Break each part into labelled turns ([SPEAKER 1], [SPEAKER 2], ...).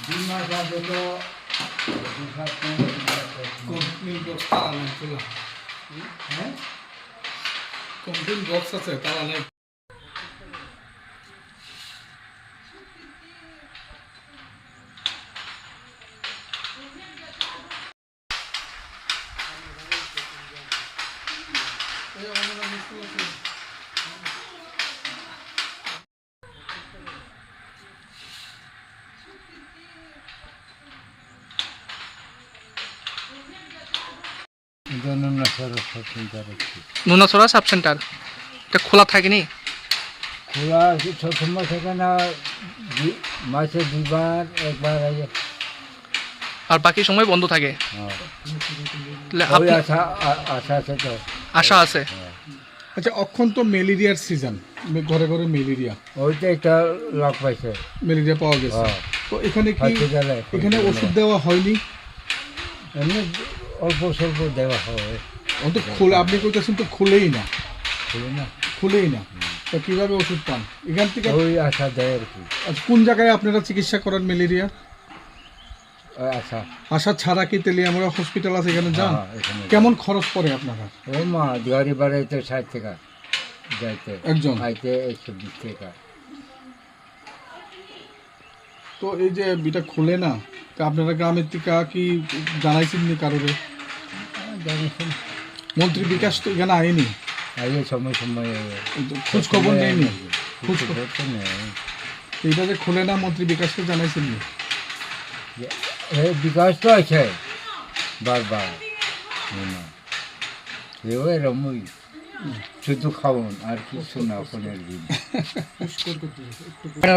[SPEAKER 1] মাস আগে তো
[SPEAKER 2] complain box তালা নাই খোলা।
[SPEAKER 1] হ্যাঁ
[SPEAKER 2] কমপ্লেন বক্স আছে তালা নাই।
[SPEAKER 3] নুনাছড়া সাব সেন্টার এটা খোলা থাকেনি?
[SPEAKER 1] খোলা সবসময় থাকে না, মাসে দুবার একবার
[SPEAKER 3] আর বাকি সময় বন্ধ থাকে? তাহলে
[SPEAKER 1] ওই
[SPEAKER 3] আপনি-
[SPEAKER 1] আশা আশা আছে তো।
[SPEAKER 3] আশা আছে।
[SPEAKER 2] আচ্ছা, অখন তো ম্যালেরিয়ার সিজন, ঘরে ঘরে ম্যালেরিয়া,
[SPEAKER 1] ওইটা একটা লাভ পাইছে।
[SPEAKER 2] ম্যালেরিয়া পাওয়া গেছে।
[SPEAKER 1] হ্যাঁ।
[SPEAKER 2] তো এখানে কি
[SPEAKER 1] হসপিটালে
[SPEAKER 2] এখানে ওষুধ দেওয়া হয়নি?
[SPEAKER 1] এমনি অল্প স্বল্প দেওয়া হয়।
[SPEAKER 2] ও তো খুলে, আপনি কইতেছেন তো খুলেই না,
[SPEAKER 1] বুঝলি না,
[SPEAKER 2] খুলেই না। তো কিভাবে ওষুধ পান এখান থেকে?
[SPEAKER 1] ওই আশা দেয় আর কি।
[SPEAKER 2] আচ্ছা, কোন জায়গায় আপনারা চিকিৎসা করেন ম্যালেরিয়া?
[SPEAKER 1] ওই আশা।
[SPEAKER 2] আশা ছাড়া কি তেলিয়ামুড়া হসপিটাল আছে, এখানে যান?
[SPEAKER 1] হ্যাঁ, এখানে
[SPEAKER 2] কেমন খরচ পড়ে আপনারা?
[SPEAKER 1] ওই মা গাড়ি বাড়াইতে 60 টাকা যাইতে,
[SPEAKER 2] একজন?
[SPEAKER 1] আইতে 120 টাকা।
[SPEAKER 2] তো এই যে বিটা খুলে না, তো আপনারা গ্রামের থেকে কি জানাইছেন নি কারোরে?
[SPEAKER 1] জানিস
[SPEAKER 2] মন্ত্রী বিকাশ তো এখানে আইনি,
[SPEAKER 1] আইয়ে সময় সময়
[SPEAKER 2] খোঁজ খবর নেয়নি?
[SPEAKER 1] খোঁজ খবর তো নেই।
[SPEAKER 2] এইটা যে খুলে না, মন্ত্রী বিকাশকে জানাইছেন নি?
[SPEAKER 1] এই বিকাশ তো আছে বারবার না, এও এরমই শুধু খাওন আর কিছু না। ফোনের দিন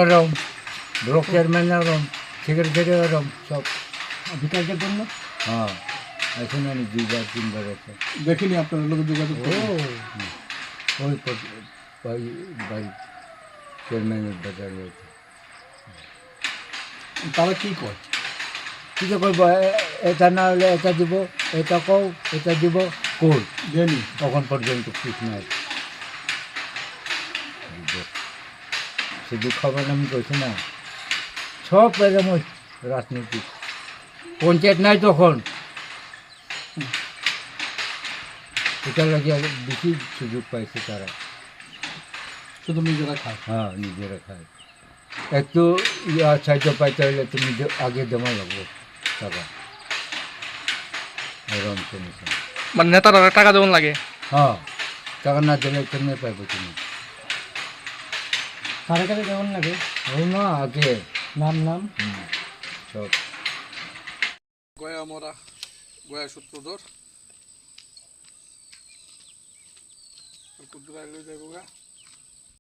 [SPEAKER 1] ওরম, ব্লক চেয়ারম্যান ওরম, সেক্রেটারি ওরম, সব বিকাশের জন্য। হ্যাঁ, আছে না, 2বার 3বার আছে।
[SPEAKER 2] দেখিনি আপনার লোক যোগাযোগ
[SPEAKER 1] ও
[SPEAKER 2] করে?
[SPEAKER 1] ওই ভাই ভাই চেয়ারম্যানের বাজার রয়েছে।
[SPEAKER 2] তারা কি কয়?
[SPEAKER 1] কিছু করবো, এটা না হলে এটা দিব, এটা কও, এটা দিব, কই
[SPEAKER 2] দেনি?
[SPEAKER 1] তখন পর্যন্ত ঠিক নাই। শুধু খবর আমি কইছি না, সব এরকম রাজনীতি। পঞ্চায়েত নাই তখন, এটা লাগে বেশি সুযোগ পাইছে তারা।
[SPEAKER 2] শুধু নিজেরা খায়?
[SPEAKER 1] হ্যাঁ, নিজেরা খায়। একটু সাহায্য পাইতে হলে তুমি আগে দেওয়া লাগবে টাকা, এরকম শুনেছি।
[SPEAKER 3] মানে নেতারা টাকা দেওয়ান লাগে?
[SPEAKER 1] হ্যাঁ, টাকা না দিলে কেমনে পাইবে তুমি?
[SPEAKER 3] কারে কারে দেওয়ান লাগে?
[SPEAKER 1] ওই না আগে
[SPEAKER 3] নাম নাম
[SPEAKER 1] সব।
[SPEAKER 2] গয়া মরা, গয়া সূত্রধর কুদ্দুরা যাইব গা।